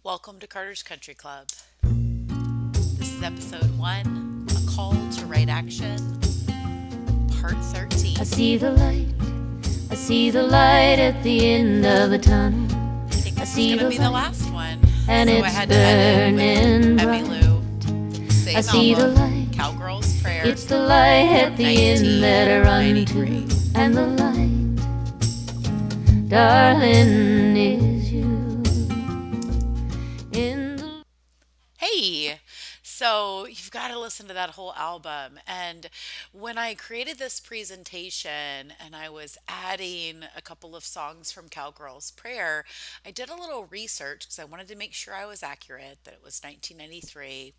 Welcome to Carter's Country Club. This is episode one, A Call to Right Action, part I 13. see the light, I see the light at the end of the tunnel. I think I this is see going to the be the light, last one. and So I it's had to edit burning with Emmy bright. Lou. I Same see the album, light, Cowgirl's Prayer, it's the light at the end that I run to. 1993. And the light, darling, is you. In the Hey, so you've got to listen to that whole album. And when I created this presentation and I was adding a couple of songs from Cowgirl's Prayer, I did a little research because I wanted to make sure I was accurate, that it was 1993.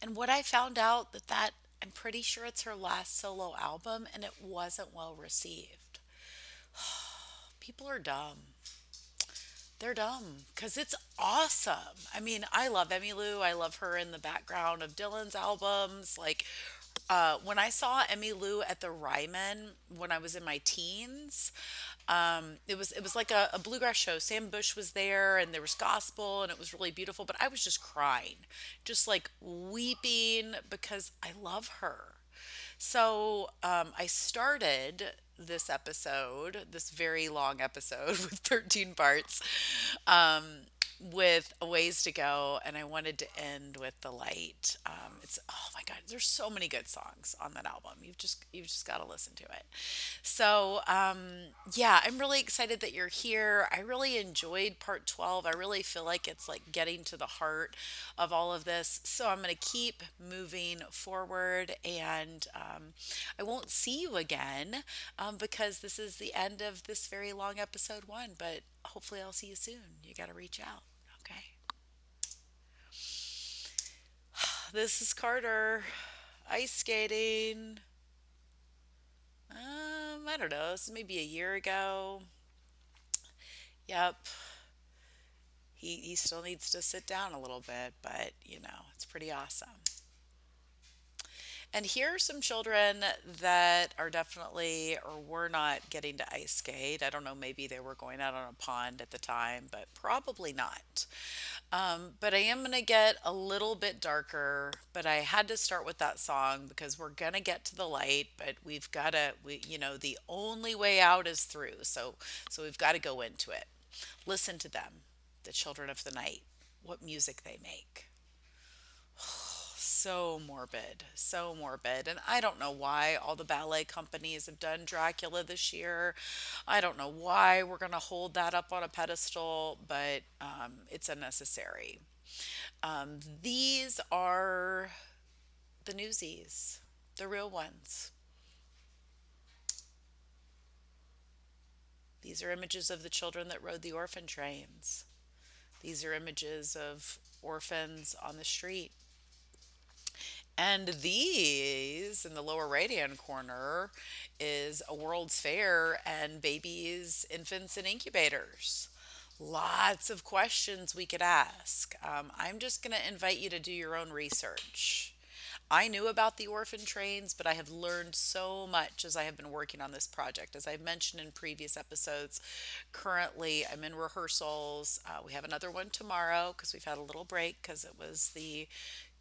And what I found out that I'm pretty sure it's her last solo album and it wasn't well received. People are dumb. They're dumb because it's awesome. I mean, I love Emmylou. I love her in the background of Dylan's albums. Like, when I saw Emmylou at the Ryman when I was in my teens, it was like a bluegrass show. Sam Bush was there, and there was gospel, and it was really beautiful. But I was just crying, just like weeping because I love her. So I started this episode, this very long episode with 13 parts, um, with a ways to go, and I wanted to end with the light. It's oh my god, there's so many good songs on that album. You've just got to listen to it. So yeah, I'm really excited that you're here. I really enjoyed part 12. I really feel like it's like getting to the heart of all of this. So I'm going to keep moving forward, and I won't see you again because this is the end of this very long episode one. But hopefully, I'll see you soon. You got to reach out. Okay. This is Carter. Ice skating. I don't know. This is maybe a year ago. Yep. He still needs to sit down a little bit, but it's pretty awesome. And here are some children that are definitely or were not getting to ice skate. I don't know, maybe they were going out on a pond at the time, but probably not. But I am going to get a little bit darker, but I had to start with that song because we're going to get to the light, but we've got to, the only way out is through. So we've got to go into it. Listen to them, the children of the night, what music they make. So morbid, so morbid. And I don't know why all the ballet companies have done Dracula this year. I don't know why we're going to hold that up on a pedestal, but it's unnecessary. These are the newsies, the real ones. These are images of the children that rode the orphan trains. These are images of orphans on the street. And these in the lower right hand corner is a World's Fair and babies, infants, and incubators. Lots of questions we could ask. I'm just going to invite you to do your own research. I knew about the orphan trains, but I have learned so much as I have been working on this project. As I've mentioned in previous episodes, currently I'm in rehearsals. We have another one tomorrow because we've had a little break because it was the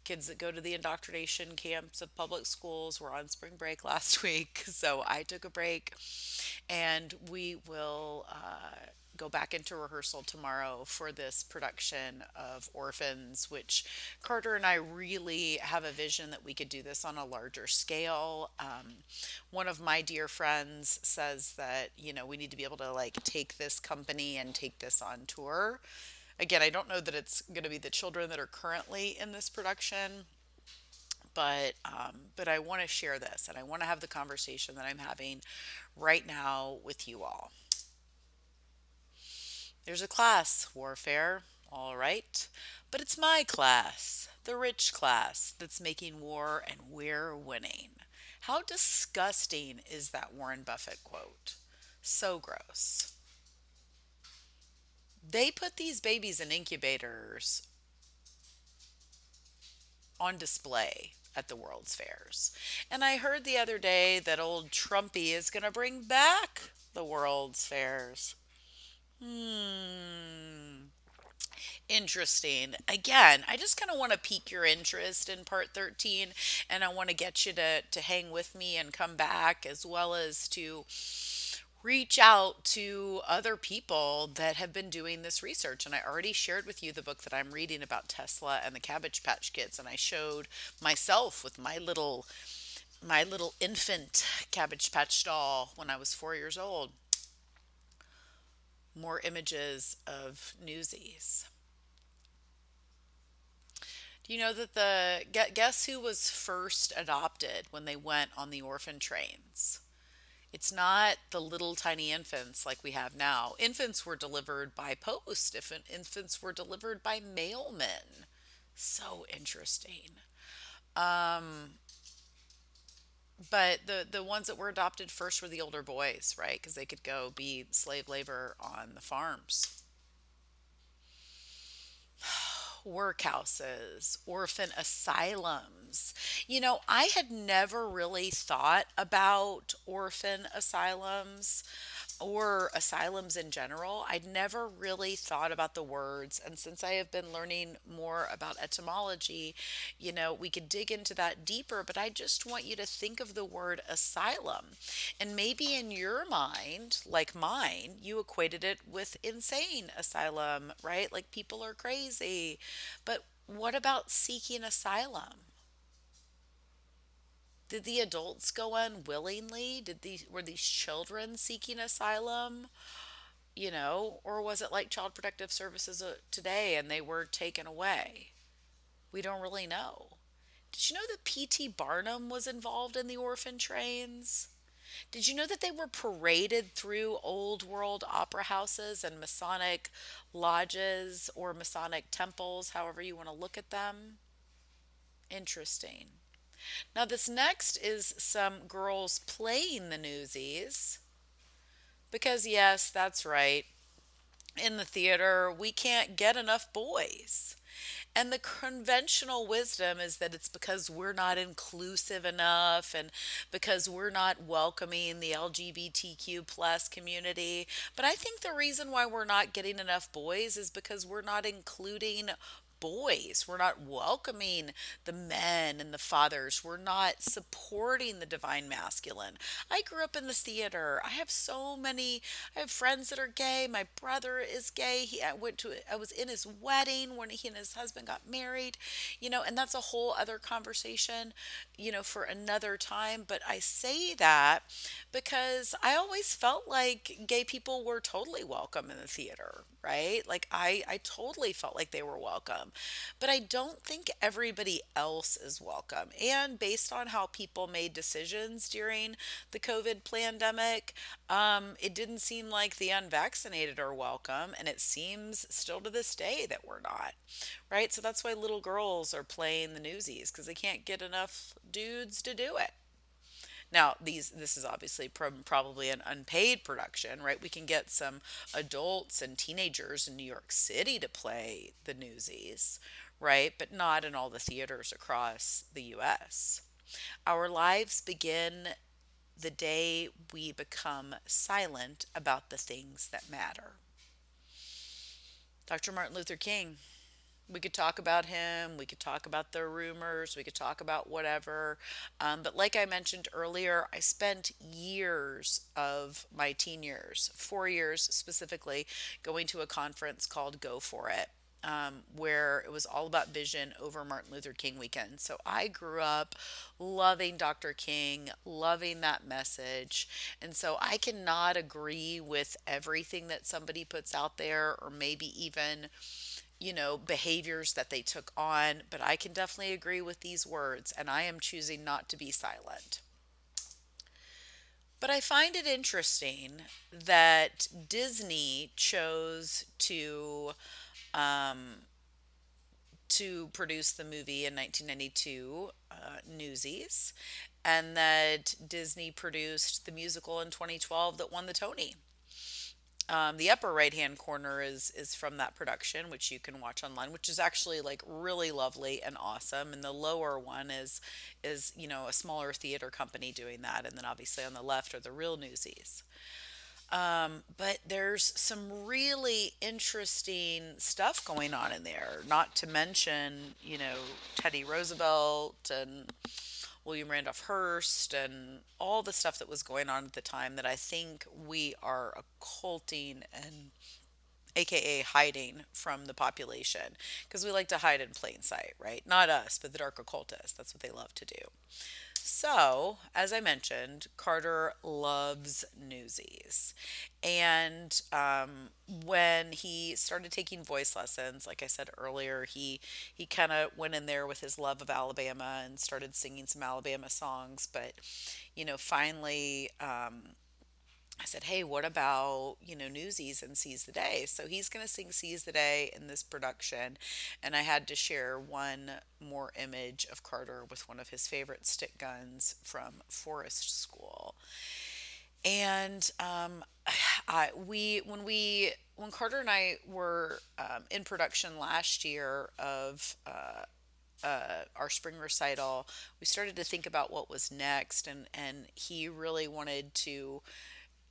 kids that go to the indoctrination camps of public schools were on spring break last week. So I took a break, and we will go back into rehearsal tomorrow for this production of Orphans, which Carter and I really have a vision that we could do this on a larger scale. One of my dear friends says that, we need to be able to like take this company and take this on tour. Again, I don't know that it's going to be the children that are currently in this production, but I want to share this and I want to have the conversation that I'm having right now with you all. There's a class warfare, all right, but it's my class, the rich class, that's making war and we're winning. How disgusting is that Warren Buffett quote? So gross. They put these babies in incubators on display at the World's Fairs. And I heard the other day that old Trumpy is going to bring back the World's Fairs. Hmm. Interesting. Again, I just kind of want to pique your interest in part 13, and I want to get you to hang with me and come back, as well as to reach out to other people that have been doing this research. And I already shared with you the book that I'm reading about Tesla and the Cabbage Patch Kids, and I showed myself with my little infant Cabbage Patch doll when I was 4 years old. More images of Newsies. Do you know that guess who was first adopted when they went on the orphan trains? It's not the little tiny infants like we have now. Infants were delivered by post. If infants were delivered by mailmen. So interesting. Um, but the ones that were adopted first were the older boys, right? Because they could go be slave labor on the farms. Workhouses, orphan asylums. I had never really thought about orphan asylums or asylums in general. I'd never really thought about the words. And since I have been learning more about etymology, we could dig into that deeper. But I just want you to think of the word asylum. And maybe in your mind, like mine, you equated it with insane asylum, right? Like people are crazy. But what about seeking asylum? Did the adults go unwillingly? Were these children seeking asylum? Or was it like Child Protective Services today and they were taken away? We don't really know. Did you know that P.T. Barnum was involved in the orphan trains? Did you know that they were paraded through old world opera houses and Masonic lodges or Masonic temples, however you want to look at them? Interesting. Now, this next is some girls playing the Newsies. Because, yes, that's right. In the theater, we can't get enough boys. And the conventional wisdom is that it's because we're not inclusive enough and because we're not welcoming the LGBTQ plus community. But I think the reason why we're not getting enough boys is because we're not including boys. We're not welcoming the men and the fathers. We're not supporting the divine masculine. I grew up in the theater. I have friends that are gay. My brother is gay. I was in his wedding when he and his husband got married, and that's a whole other conversation, for another time. But I say that because I always felt like gay people were totally welcome in the theater, right? Like I totally felt like they were welcome. But I don't think everybody else is welcome. And based on how people made decisions during the COVID pandemic, it didn't seem like the unvaccinated are welcome. And it seems still to this day that we're not, right? So that's why little girls are playing the Newsies because they can't get enough dudes to do it. Now, this is obviously probably an unpaid production, right? We can get some adults and teenagers in New York City to play the Newsies, right? But not in all the theaters across the US. Our lives begin the day we become silent about the things that matter. Dr. Martin Luther King. We could talk about him. We could talk about the rumors. We could talk about whatever. But like I mentioned earlier, I spent years of my teen years, 4 years specifically, going to a conference called Go For It. Where it was all about vision over Martin Luther King weekend. So I grew up loving Dr. King, loving that message. And so I cannot agree with everything that somebody puts out there, or maybe even behaviors that they took on, but I can definitely agree with these words, and I am choosing not to be silent. But I find it interesting that Disney chose to produce the movie in 1992, Newsies, and that Disney produced the musical in 2012 that won the Tony. The upper right hand corner is from that production, which you can watch online, which is actually like really lovely and awesome. And the lower one is a smaller theater company doing that, and then obviously on the left are the real Newsies. But there's some really interesting stuff going on in there, not to mention, Teddy Roosevelt and William Randolph Hearst and all the stuff that was going on at the time that I think we are occulting and AKA hiding from the population because we like to hide in plain sight, right? Not us, but the dark occultists. That's what they love to do. So, as I mentioned, Carter loves Newsies. And when he started taking voice lessons, like I said earlier, he kind of went in there with his love of Alabama and started singing some Alabama songs. But, finally, I said, hey, what about, Newsies and Seize the Day? So he's going to sing Seize the Day in this production. And I had to share one more image of Carter with one of his favorite stick guns from forest school. And when Carter and I were in production last year of our spring recital, we started to think about what was next, and he really wanted to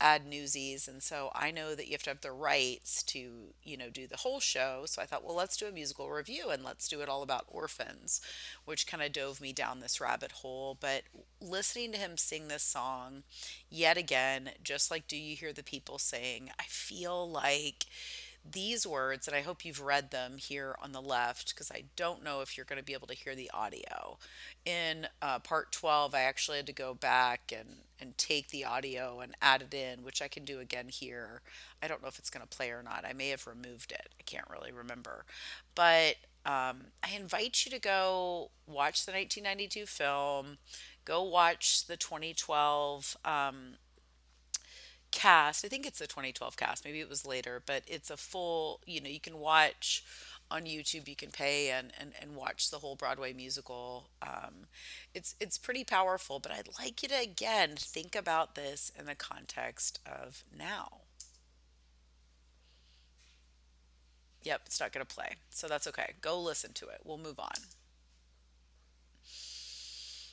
add Newsies. And so I know that you have to have the rights to, do the whole show. So I thought, well, let's do a musical review and let's do it all about orphans, which kind of dove me down this rabbit hole. But listening to him sing this song yet again, just like Do You Hear the People Sing, I feel like these words, and I hope you've read them here on the left because I don't know if you're going to be able to hear the audio. In part 12, I actually had to go back and take the audio and add it in, which I can do again here. I don't know if it's going to play or not. I may have removed it. I can't really remember. But I invite you to go watch the 1992 film, go watch the 2012 cast. I think it's the 2012 cast. Maybe it was later, but it's a full, you can watch on YouTube. You can pay and watch the whole Broadway musical. It's pretty powerful, but I'd like you to again think about this in the context of now. Yep, it's not going to play. So that's okay. Go listen to it. We'll move on.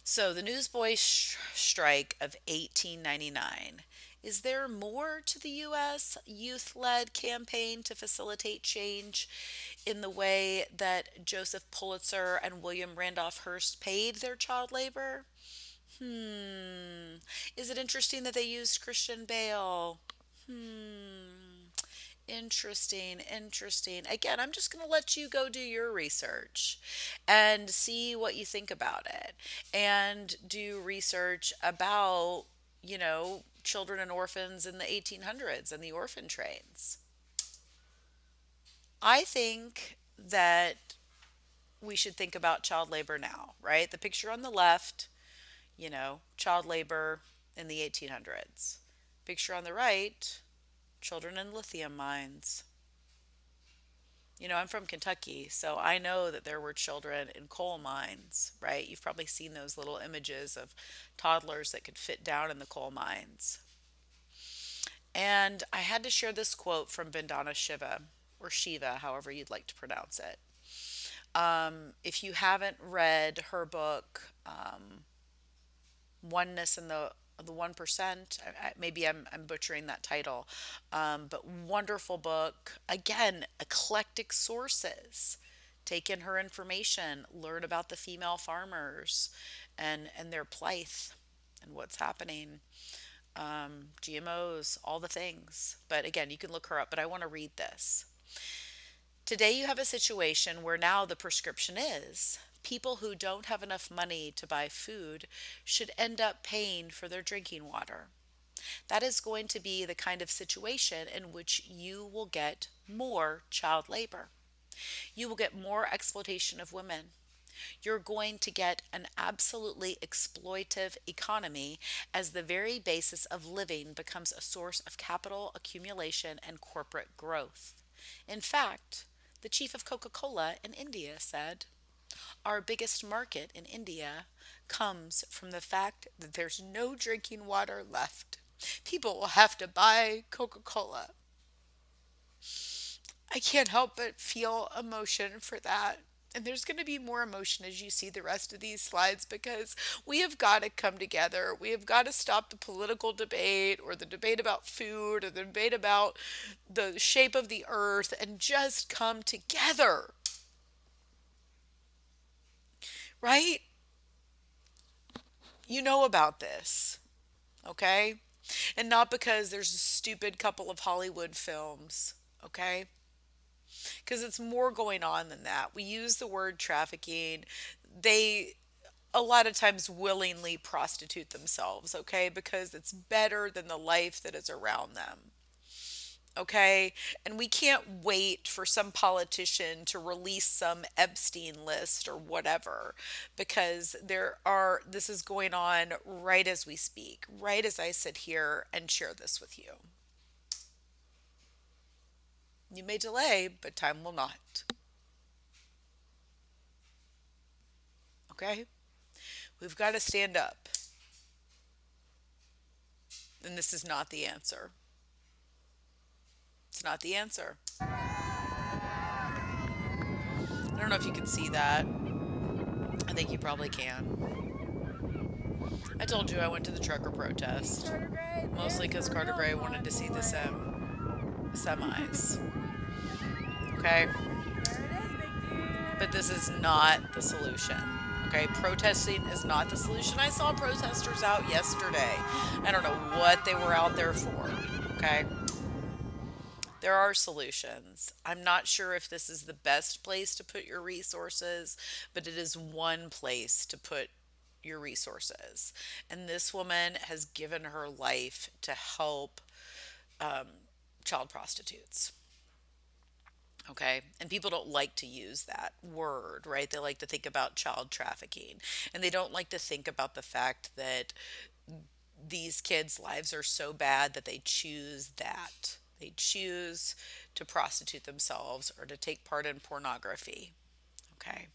So, the Newsboys strike of 1899. Is there more to the U.S. youth led campaign to facilitate change in the way that Joseph Pulitzer and William Randolph Hearst paid their child labor? Hmm. Is it interesting that they used Christian Bale? Hmm. Interesting, interesting. Again, I'm just going to let you go do your research and see what you think about it and do research about, children and orphans in the 1800s and the orphan trains. I think that we should think about child labor now, right? The picture on the left, child labor in the 1800s. Picture on the right, children in lithium mines. I'm from Kentucky, so I know that there were children in coal mines, right? You've probably seen those little images of toddlers that could fit down in the coal mines. And I had to share this quote from Vandana Shiva, or Shiva, however you'd like to pronounce it. If you haven't read her book, Oneness in the 1%, maybe I'm butchering that title, but wonderful book. Again, eclectic sources. Take in her information, learn about the female farmers and their plight and what's happening. GMOs, all the things. But again, you can look her up, but I want to read this. Today, you have a situation where now the prescription is people who don't have enough money to buy food should end up paying for their drinking water. That is going to be the kind of situation in which you will get more child labor. You will get more exploitation of women. You're going to get an absolutely exploitive economy as the very basis of living becomes a source of capital accumulation and corporate growth. In fact, the chief of Coca Cola in India said, our biggest market in India comes from the fact that there's no drinking water left. People will have to buy Coca Cola. I can't help but feel emotion for that. And there's going to be more emotion as you see the rest of these slides because we have got to come together. We have got to stop the political debate or the debate about food or the debate about the shape of the earth and just come together, right? You know about this, okay? And not because there's a stupid couple of Hollywood films, okay? Because it's more going on than that. We use the word trafficking. They a lot of times willingly prostitute themselves, okay? Because it's better than the life that is around them. Okay. And we can't wait for some politician to release some Epstein list or whatever because this is going on right as we speak, right as I sit here and share this with you. You may delay, but time will not. Okay. We've got to stand up. And this is not the answer. It's not the answer. I don't know if you can see that. I think you probably can. I told you I went to the trucker protest, mostly because Carter Gray wanted to see the semis. Okay? But this is not the solution. Okay? Protesting is not the solution. I saw protesters out yesterday. I don't know what they were out there for. Okay? There are solutions. I'm not sure if this is the best place to put your resources, but it is one place to put your resources. And this woman has given her life to help child prostitutes. Okay. And people don't like to use that word, right? They like to think about child trafficking. And they don't like to think about the fact that these kids' lives are so bad that they choose that. They choose to prostitute themselves or to take part in pornography. Okay.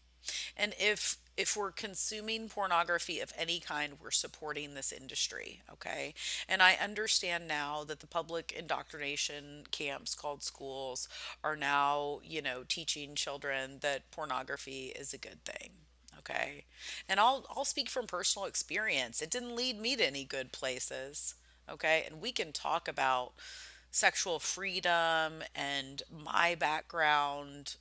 And if we're consuming pornography of any kind, we're supporting this industry, okay? And I understand now that the public indoctrination camps called schools are now, teaching children that pornography is a good thing. Okay. And I'll speak from personal experience. It didn't lead me to any good places. Okay. And we can talk about sexual freedom and my background,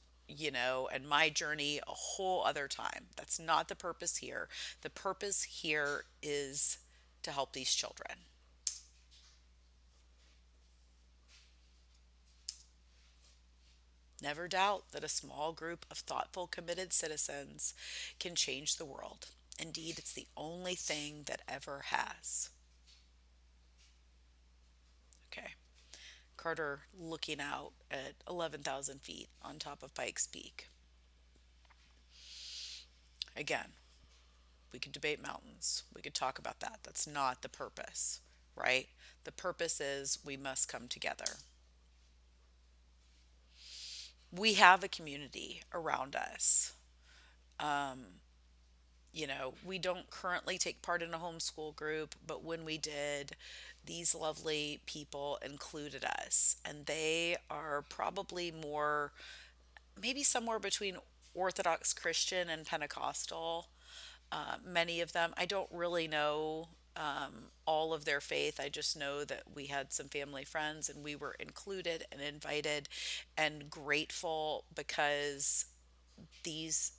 and my journey a whole other time. That's not the purpose here. The purpose here is to help these children. Never doubt that a small group of thoughtful, committed citizens can change the world. Indeed, it's the only thing that ever has. Okay. Carter looking out at 11,000 feet on top of Pikes Peak. Again, we could debate mountains. We could talk about that. That's not the purpose, right? The purpose is we must come together. We have a community around us. We don't currently take part in a homeschool group, but when we did, these lovely people included us. And they are probably more, maybe somewhere between Orthodox Christian and Pentecostal. Many of them, I don't really know all of their faith. I just know that we had some family friends and we were included and invited and grateful because these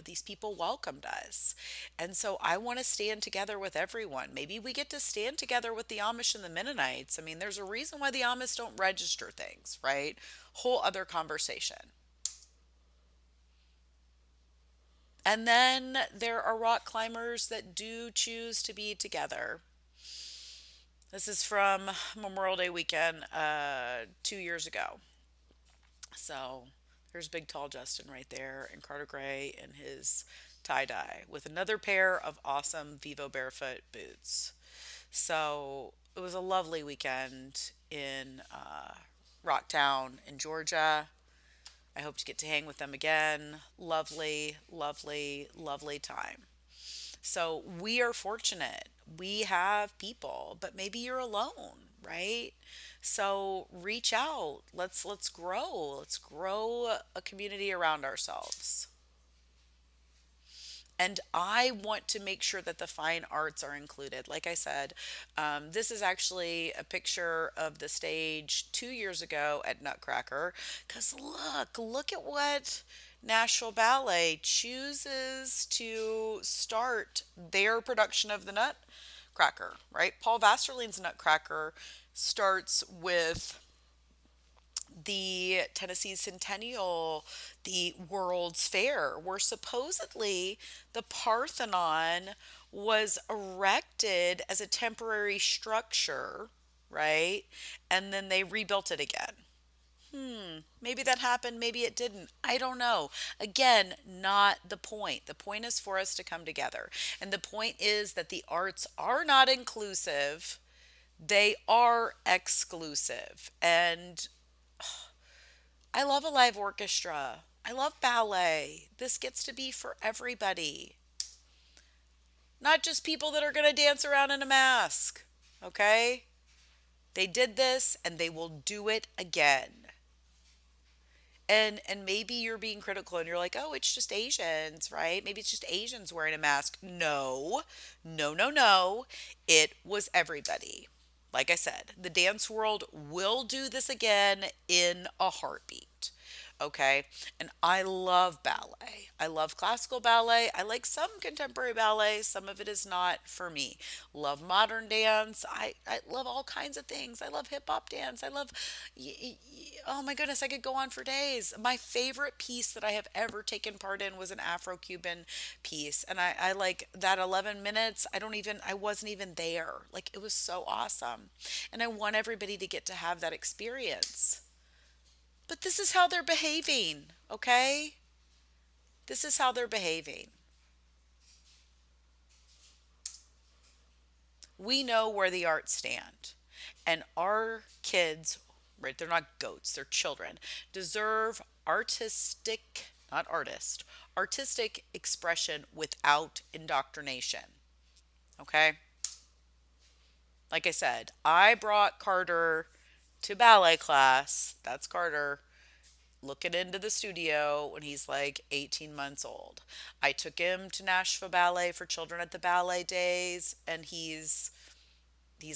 these people welcomed us. And so I want to stand together with everyone. Maybe we get to stand together with the Amish and the Mennonites. I mean, there's a reason why the Amish don't register things, right? Whole other conversation. And then there are rock climbers that do choose to be together. This is from Memorial Day weekend 2 years ago. So there's big tall Justin right there and Carter Gray in his tie dye with another pair of awesome Vivo Barefoot boots. So it was a lovely weekend in Rocktown in Georgia. I hope to get to hang with them again. Lovely, lovely, lovely time. So we are fortunate. We have people, but maybe you're alone, right? So reach out. Let's grow. Let's grow a community around ourselves. And I want to make sure that the fine arts are included. Like I said, this is actually a picture of the stage 2 years ago at Nutcracker. Because look at what Nashville Ballet chooses to start their production of the Nutcracker, right? Paul Vasterline's Nutcracker starts with the Tennessee Centennial, the World's Fair, where supposedly the Parthenon was erected as a temporary structure, right? And then they rebuilt it again. Maybe that happened, maybe it didn't. I don't know. Again, not the point. The point is for us to come together. And the point is that the arts are not inclusive, they are exclusive. And I love a live orchestra. I love ballet. This gets to be for everybody, not just people that are going to dance around in a mask. Okay? They did this and they will do it again. And maybe you're being critical and you're like, "Oh, it's just Asians, right? Maybe it's just Asians wearing a mask." No. No, no, no. It was everybody. Like I said, the dance world will do this again in a heartbeat. Okay. And I love ballet. I love classical ballet. I like some contemporary ballet. Some of it is not for me. Love modern dance. I love all kinds of things. I love hip hop dance. I love, oh my goodness, I could go on for days. My favorite piece that I have ever taken part in was an Afro Cuban piece. And I like that 11 minutes. I wasn't even there. Like it was so awesome. And I want everybody to get to have that experience. But this is how they're behaving, okay? This is how they're behaving. We know where the arts stand. And our kids, right, they're not goats, they're children, deserve artistic, not artist, artistic expression without indoctrination, okay? Like I said, I brought Carter to ballet class. That's Carter looking into the studio when he's like 18 months old. I took him to Nashville Ballet for Children at the Ballet Days, and he's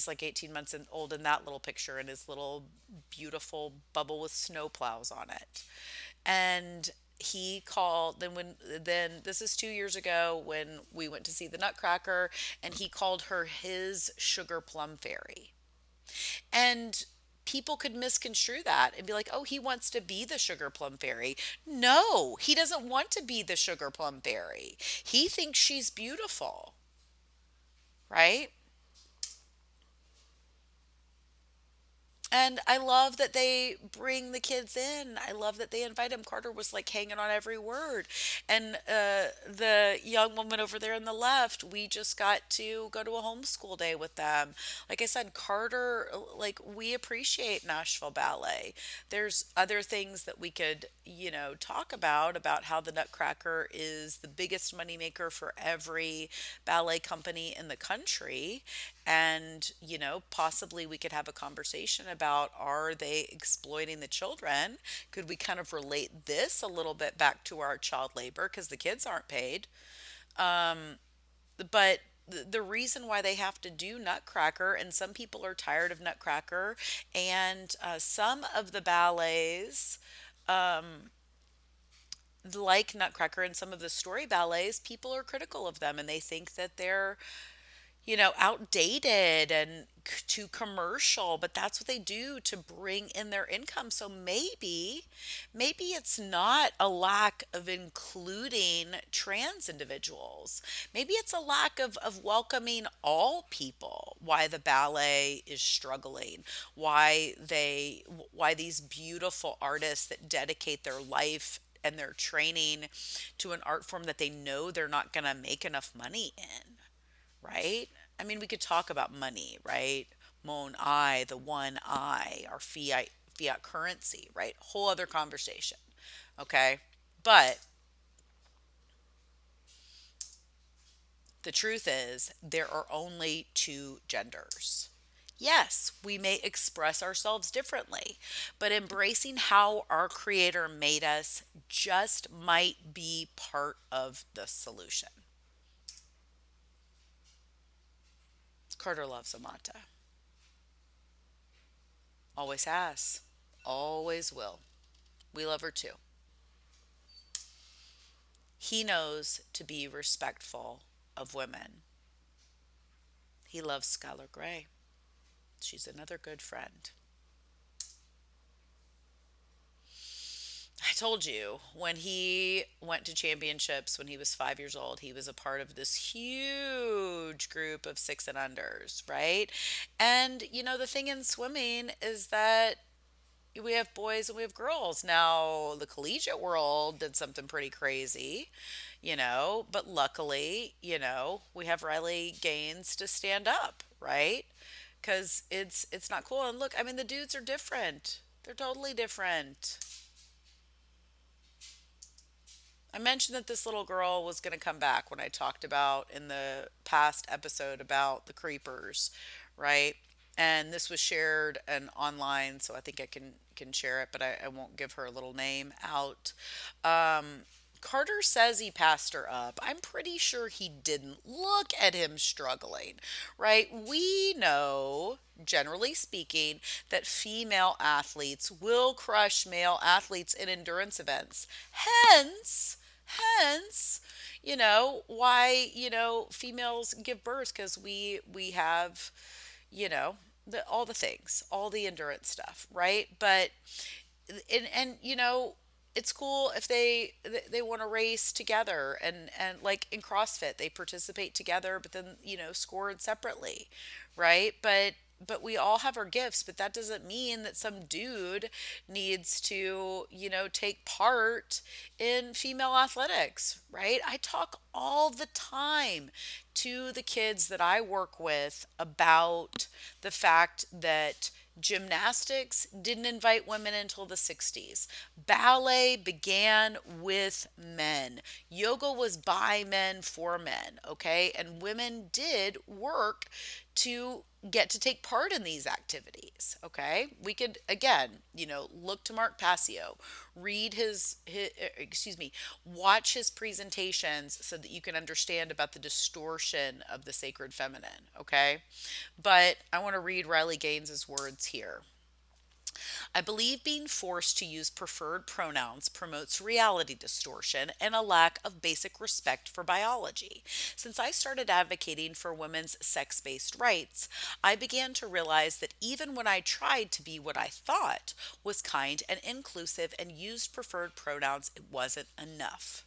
like 18 months old in that little picture in his little beautiful bubble with snow plows on it. And he called then this is 2 years ago when we went to see the Nutcracker, and he called her his sugar plum fairy. And people could misconstrue that and be like, oh, he wants to be the sugar plum fairy. No, he doesn't want to be the sugar plum fairy. He thinks she's beautiful, right? And I love that they bring the kids in. I love that they invite him. Carter was like hanging on every word. And the young woman over there on the left, we just got to go to a homeschool day with them. Like I said, Carter, like we appreciate Nashville Ballet. There's other things that we could, talk about how the Nutcracker is the biggest moneymaker for every ballet company in the country. And, possibly we could have a conversation about, are they exploiting the children? Could we kind of relate this a little bit back to our child labor because the kids aren't paid? But the reason why they have to do Nutcracker, and some people are tired of Nutcracker, and some of the ballets, like Nutcracker and some of the story ballets, people are critical of them and they think that they're outdated and too commercial, but that's what they do to bring in their income. So maybe it's not a lack of including trans individuals. Maybe it's a lack of welcoming all people, why the ballet is struggling, why these beautiful artists that dedicate their life and their training to an art form that they know they're not going to make enough money in, right? I mean, we could talk about money, right? Mon I, the one I, our fiat currency, right? Whole other conversation. Okay? But the truth is there are only two genders. Yes, we may express ourselves differently, but embracing how our Creator made us just might be part of the solution. Carter loves Amata. Always has. Always will. We love her too. He knows to be respectful of women. He loves Skylar Gray. She's another good friend. I told you when he went to championships when he was 5 years old, he was a part of this huge group of six and unders, right? And, the thing in swimming is that we have boys and we have girls. Now, the collegiate world did something pretty crazy, but luckily, we have Riley Gaines to stand up, right? Because it's not cool. And look, I mean, the dudes are different. They're totally different. I mentioned that this little girl was going to come back when I talked about in the past episode about the creepers, right? And this was shared and online, so I think I can share it, but I won't give her little name out. Um, Carter says he passed her up. I'm pretty sure he didn't. Look at him struggling, right? We know, generally speaking, that female athletes will crush male athletes in endurance events. Hence, why, females give birth because we have, you know, all the things, all the endurance stuff, right? But and it's cool if they want to race together and like in CrossFit they participate together but then scored separately, right? But we all have our gifts, but that doesn't mean that some dude needs to take part in female athletics, right? I talk all the time to the kids that I work with about the fact that gymnastics didn't invite women until the 60s. Ballet began with men. Yoga was by men for men, okay? And women did work to get to take part in these activities, okay? We could, again, look to Mark Passio, read excuse me, watch his presentations so that you can understand about the distortion of the sacred feminine, okay? But I want to read Riley Gaines's words here. I believe being forced to use preferred pronouns promotes reality distortion and a lack of basic respect for biology. Since I started advocating for women's sex based rights, I began to realize that even when I tried to be what I thought was kind and inclusive and used preferred pronouns, it wasn't enough.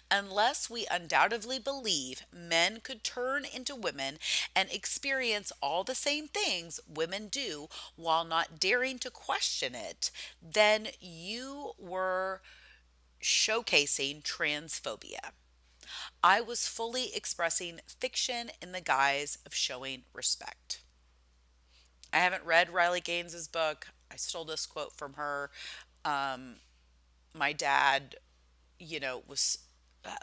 Unless we undoubtedly believe men could turn into women and experience all the same things women do while not daring to question it, then you were showcasing transphobia. I was fully expressing fiction in the guise of showing respect. I haven't read Riley Gaines's book. I stole this quote from her. Um, my dad, was uh,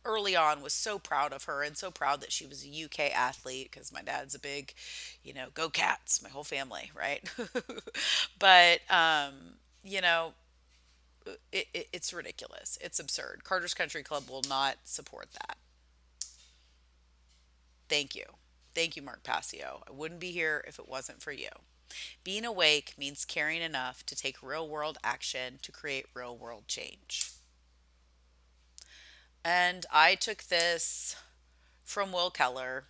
early on was so proud of her and so proud that she was a UK athlete because my dad's a big, go Cats, my whole family, right? But you know, it's ridiculous. It's absurd. Carter's Country Club will not support that. Thank you. Thank you, Mark Passio. I wouldn't be here if it wasn't for you. Being awake means caring enough to take real world action to create real world change. And I took this from Will Keller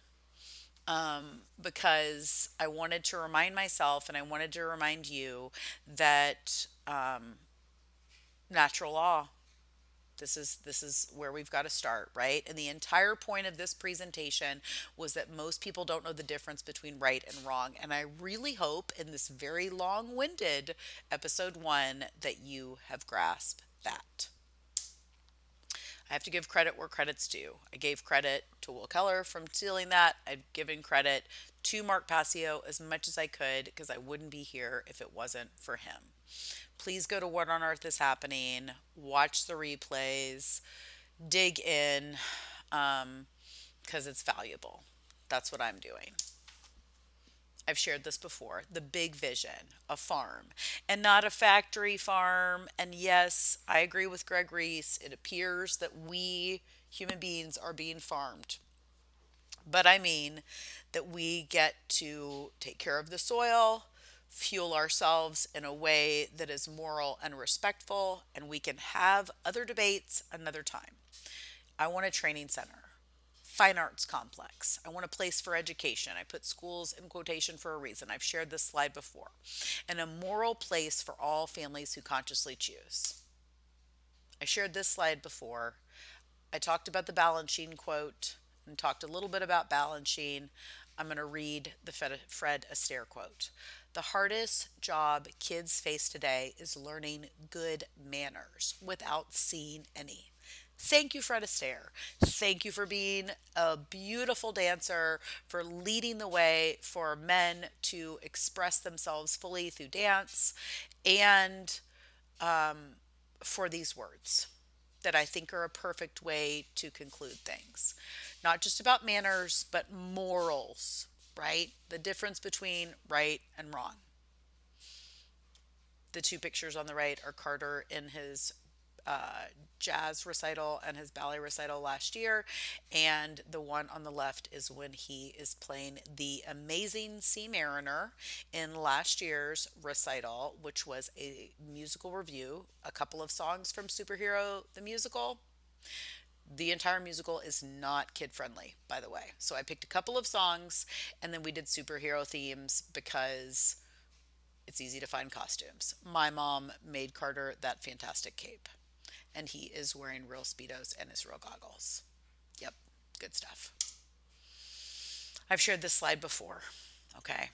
because I wanted to remind myself and I wanted to remind you that natural law. This is where we've got to start, right? And the entire point of this presentation was that most people don't know the difference between right and wrong. And I really hope in this very long-winded episode 1 that you have grasped that. I have to give credit where credit's due. I gave credit to Will Keller from stealing that. I've given credit to Mark Passio as much as I could because I wouldn't be here if it wasn't for him. Please go to What on Earth is Happening, watch the replays, dig in, because it's valuable. That's what I'm doing. I've shared this before, the big vision, a farm and not a factory farm. And yes, I agree with Greg Reese. It appears that we human beings are being farmed. But I mean that we get to take care of the soil, fuel ourselves in a way that is moral and respectful, and we can have other debates another time. I want a training center, fine arts complex. I want a place for education. I put schools in quotation for a reason. I've shared this slide before. And a moral place for all families who consciously choose. I shared this slide before. I talked about the Balanchine quote and talked a little bit about Balanchine. I'm going to read the Fred Astaire quote. The hardest job kids face today is learning good manners without seeing any. Thank you, Fred Astaire. Thank you for being a beautiful dancer, for leading the way for men to express themselves fully through dance, and for these words that I think are a perfect way to conclude things. Not just about manners, but morals, right? The difference between right and wrong. The two pictures on the right are Carter in his jazz recital and his ballet recital last year. And the one on the left is when he is playing the amazing Sea Mariner in last year's recital, which was a musical review, a couple of songs from Superhero the Musical. The entire musical is not kid friendly, by the way. So I picked a couple of songs and then we did superhero themes because it's easy to find costumes. My mom made Carter that fantastic cape, and he is wearing real Speedos and his real goggles. Yep, good stuff. I've shared this slide before, okay?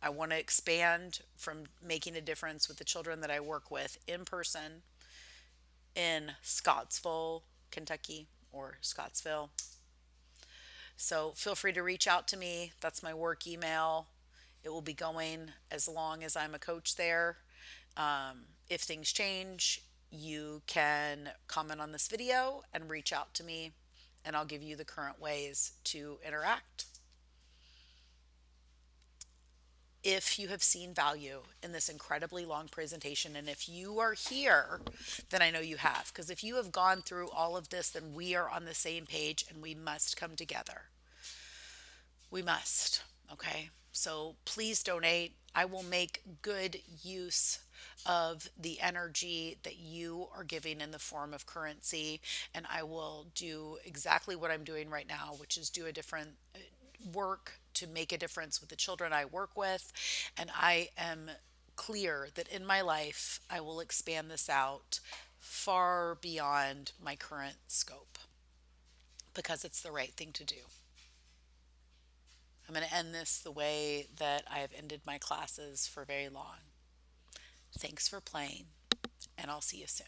I want to expand from making a difference with the children that I work with in person in Scottsville, Kentucky, or Scottsville. So feel free to reach out to me. That's my work email. It will be going as long as I'm a coach there. If things change, you can comment on this video and reach out to me, and I'll give you the current ways to interact. If you have seen value in this incredibly long presentation, and if you are here, then I know you have. Because if you have gone through all of this, then we are on the same page and we must come together. We must, okay? So please donate. I will make good use of the energy that you are giving in the form of currency, and I will do exactly what I'm doing right now, which is do a different work to make a difference with the children I work with. And I am clear that in my life, I will expand this out far beyond my current scope because it's the right thing to do. I'm going to end this the way that I have ended my classes for very long. Thanks for playing, and I'll see you soon.